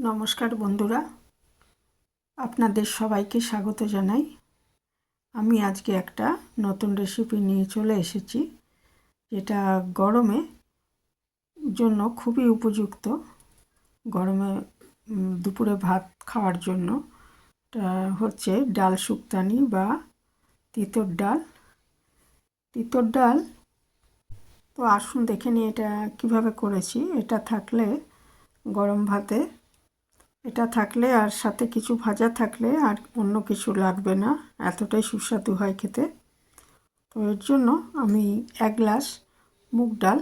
নমস্কার বন্ধুরা, আপনাদের সবাইকে স্বাগত জানাই। আমি আজকে একটা নতুন রেসিপি নিয়ে চলে এসেছি, যেটা গরমে জন্য খুবই উপযুক্ত। গরমে দুপুরে ভাত খাওয়ার জন্য এটা হচ্ছে ডাল শুক্তানি বা তিতর ডাল। তিতর ডাল তো আসুন দেখে নিই এটা কিভাবে করেছি। এটা থাকলে গরম ভাতে এটা থাকলে আর সাথে কিছু ভাজা থাকলে আর অন্য কিছু লাগবে না, এতটাই সুস্বাদু হয় খেতে। তো এর জন্য আমি 1 গ্লাস মুগ ডাল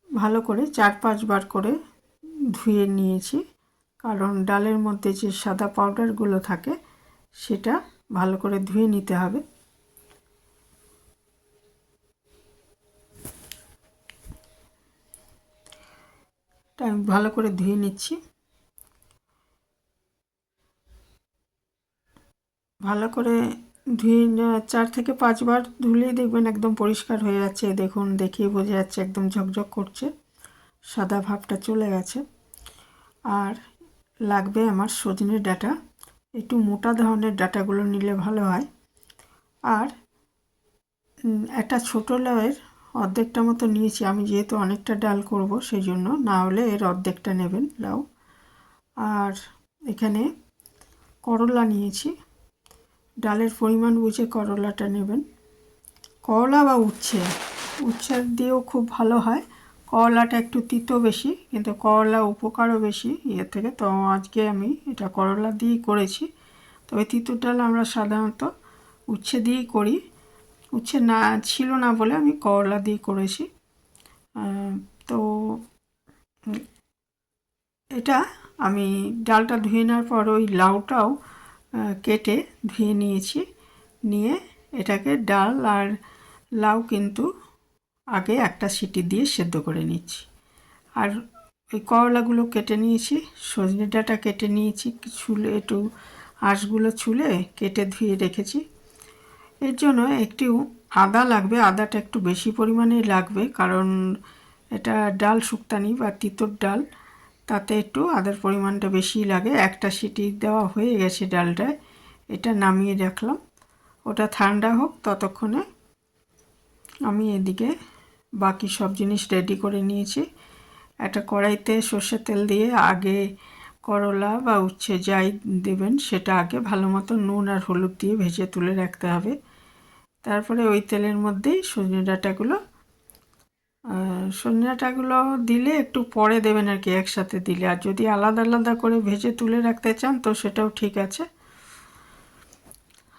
ভালো করে 4-5 বার করে ধুয়ে নিয়েছি, কারণ ডালের মধ্যে যে সাদা পাউডারগুলো থাকে সেটা ভালো করে ধুয়ে নিতে হবে। এটা আমি ভালো করে ধুয়ে নিচ্ছি। ভালো করে ধুয়ে 4 থেকে 5 বার ধুলেই দেখবেন একদম পরিষ্কার হয়ে যাচ্ছে। দেখুন, দেখিয়ে বোঝা যাচ্ছে একদম ঝকঝক করছে, সাদা ভাবটা চলে গেছে। আর লাগবে আমার সজনে ডাঁটা, একটু মোটা ধরনের ডাঁটাগুলো নিলে ভালো হয়। আর একটা ছোটো লাউয়ের অর্ধেকটা মতো নিয়েছি আমি, যেহেতু অনেকটা ডাল করব সেই জন্য, না হলে এর অর্ধেকটা নেবেন লাউ। আর এখানে করলা নিয়েছি, ডালের পরিমাণ বুঝে করলাটা নেবেন। করলা বা উচ্ছে দিয়েও খুব ভালো হয়। করলাটা একটু তিতো বেশি, কিন্তু করলা উপকারও বেশি ইয়ে থেকে, তো আজকে আমি এটা করলা দিয়েই করেছি। তবে তিতোর ডাল আমরা সাধারণত উচ্ছে দিয়েই করি, উচ্ছে না ছিল না বলে আমি করলা দিয়ে করেছি। তো এটা আমি ডালটা ধুয়ে নেওয়ার পর ওই লাউটাও কেটে ধুয়ে নিয়েছি। নিয়ে এটাকে ডাল আর লাউ কিন্তু আগে একটা সিটি দিয়ে সেদ্ধ করে নিচ্ছি। আর ওই করলাগুলো কেটে নিয়েছি, সজনে ডাঁটা কেটে নিয়েছি, ছুলে একটু আঁশগুলো ছুলে কেটে ধুয়ে রেখেছি। এর জন্য একটু আদা লাগবে, আদাটা একটু বেশি পরিমাণে লাগবে, কারণ এটা ডাল শুক্তানি বা তিতর ডাল, তাতে একটু আদার পরিমাণটা বেশি লাগে। একটা সিটি দেওয়া হয়ে গেছে ডালটায়, এটা নামিয়ে রাখলাম। ওটা ঠান্ডা হোক, ততক্ষণে আমি এদিকে বাকি সব জিনিস রেডি করে নিয়েছি। একটা কড়াইতে সর্ষের তেল দিয়ে আগে করলা বা উচ্ছে যাই দেবেন সেটা আগে ভালো মতো নুন আর হলুদ দিয়ে ভেজে তুলে রাখতে হবে। তারপরে ওই তেলের মধ্যেই সজনে ডাঁটাগুলো দিলে একটু পরে দেবেন আর কি, একসাথে দিলে। আর যদি আলাদা আলাদা করে ভেজে তুলে রাখতে চান তো সেটাও ঠিক আছে।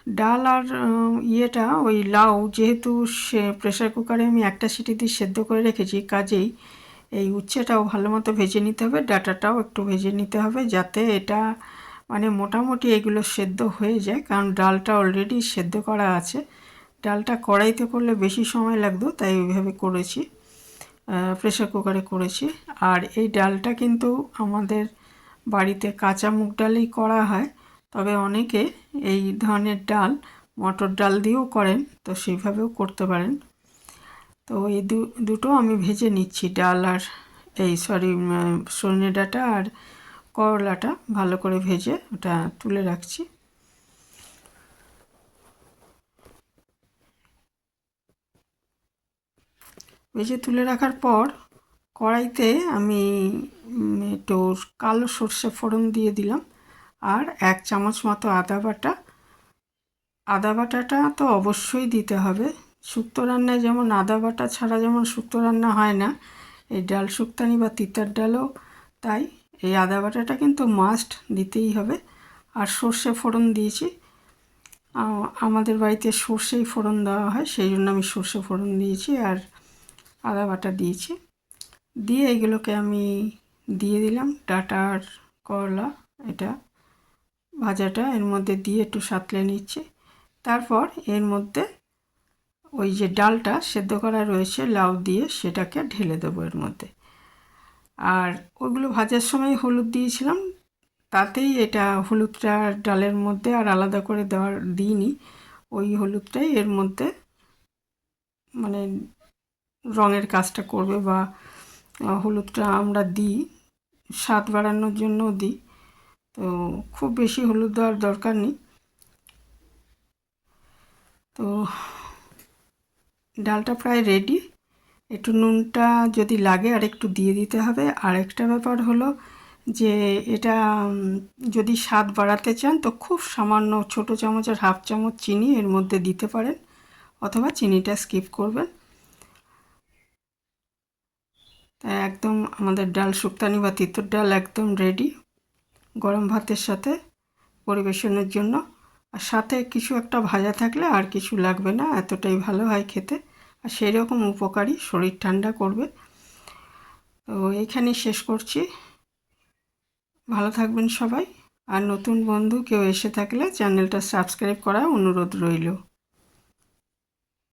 ডাল আর ইয়েটা ওই লাউ, যেহেতু সে প্রেসার কুকারে আমি একটা সিটি দিয়ে সেদ্ধ করে রেখেছি, কাজেই এই উচ্ছেটাও ভালো মতো ভেজে নিতে হবে, ডাঁটাটাও একটু ভেজে নিতে হবে, যাতে এটা মানে মোটামুটি এগুলো সেদ্ধ হয়ে যায়, কারণ ডালটা অলরেডি সেদ্ধ করা আছে। ডালটা কড়াইতে করলে বেশি সময় লাগতো, তাই ওইভাবে করেছি, প্রেসার কুকারে করেছি। আর এই ডালটা কিন্তু আমাদের বাড়িতে কাঁচা মুগ ডালেই করা হয়, তবে অনেকে এই ধরনের ডাল মটর ডাল দিয়েও করেন, তো সেইভাবেও করতে পারেন। তো এই দুটো আমি ভেজে নিচ্ছি, ডাল আর সজনে ডাঁটা আর করলাটা ভালো করে ভেজে ওটা তুলে রাখছি। ভেজে তুলে রাখার পর কড়াইতে আমি একটু কালো সর্ষে ফোড়ন দিয়ে দিলাম, আর 1 চামচ মতো আদা বাটাটা তো অবশ্যই দিতে হবে। শুক্তো রান্নায় যেমন আদা বাটা ছাড়া যেমন শুক্তো রান্না হয় না, এই ডাল শুক্তানি বা তিতার ডালও তাই। এই আদা বাটাটা কিন্তু মাস্ট দিতেই হবে। আর সর্ষে ফোড়ন দিয়েছি, আমাদের বাড়িতে সর্ষেই ফোড়ন দেওয়া হয়, সেই জন্য আমি সর্ষে ফোড়ন দিয়েছি আর আদা বাটা দিয়েছি। দিয়ে এগুলোকে আমি দিয়ে দিলাম, ডাঁটা আর করলা এটা ভাজাটা এর মধ্যে দিয়ে একটু সাঁতলে নিচ্ছি। তারপর এর মধ্যে ওই যে ডালটা সেদ্ধ করা রয়েছে লাউ দিয়ে, সেটাকে ঢেলে দেবো এর মধ্যে। আর ওইগুলো ভাজার সময় হলুদ দিয়েছিলাম, তাতেই এটা হলুদটা ডালের মধ্যে আর আলাদা করে দিইনি। ওই হলুদটাই এর মধ্যে মানে রঙের কাজটা করবে, বা হলুদটা আমরা দিই স্বাদ বাড়ানোর জন্য দিই। তো খুব বেশি হলুদ দেওয়ার দরকার নেই। তো ডালটা প্রায় রেডি। একটু নুনটা যদি লাগে আর একটু দিয়ে দিতে হবে। আরেকটা ব্যাপার হলো যে এটা যদি স্বাদ বাড়াতে চান তো খুব সামান্য ছোটো চামচের হাফ চামচ চিনি এর মধ্যে দিতে পারেন, অথবা চিনিটা স্কিপ করবেন। তাই একদম আমাদের ডাল শুক্তানি বা তিঁতর ডাল একদম রেডি গরম ভাতের সাথে পরিবেশনের জন্য। আর সাথে কিছু একটা ভাজা থাকলে আর কিছু লাগবে না, এতটাই ভালো হয় খেতে আর সেই রকম উপকারী, শরীর ঠান্ডা করবে। তো এইখানেই শেষ করছি। ভালো থাকবেন সবাই। আর নতুন বন্ধু কেউ এসে থাকলে চ্যানেলটা সাবস্ক্রাইব করার অনুরোধ রইল।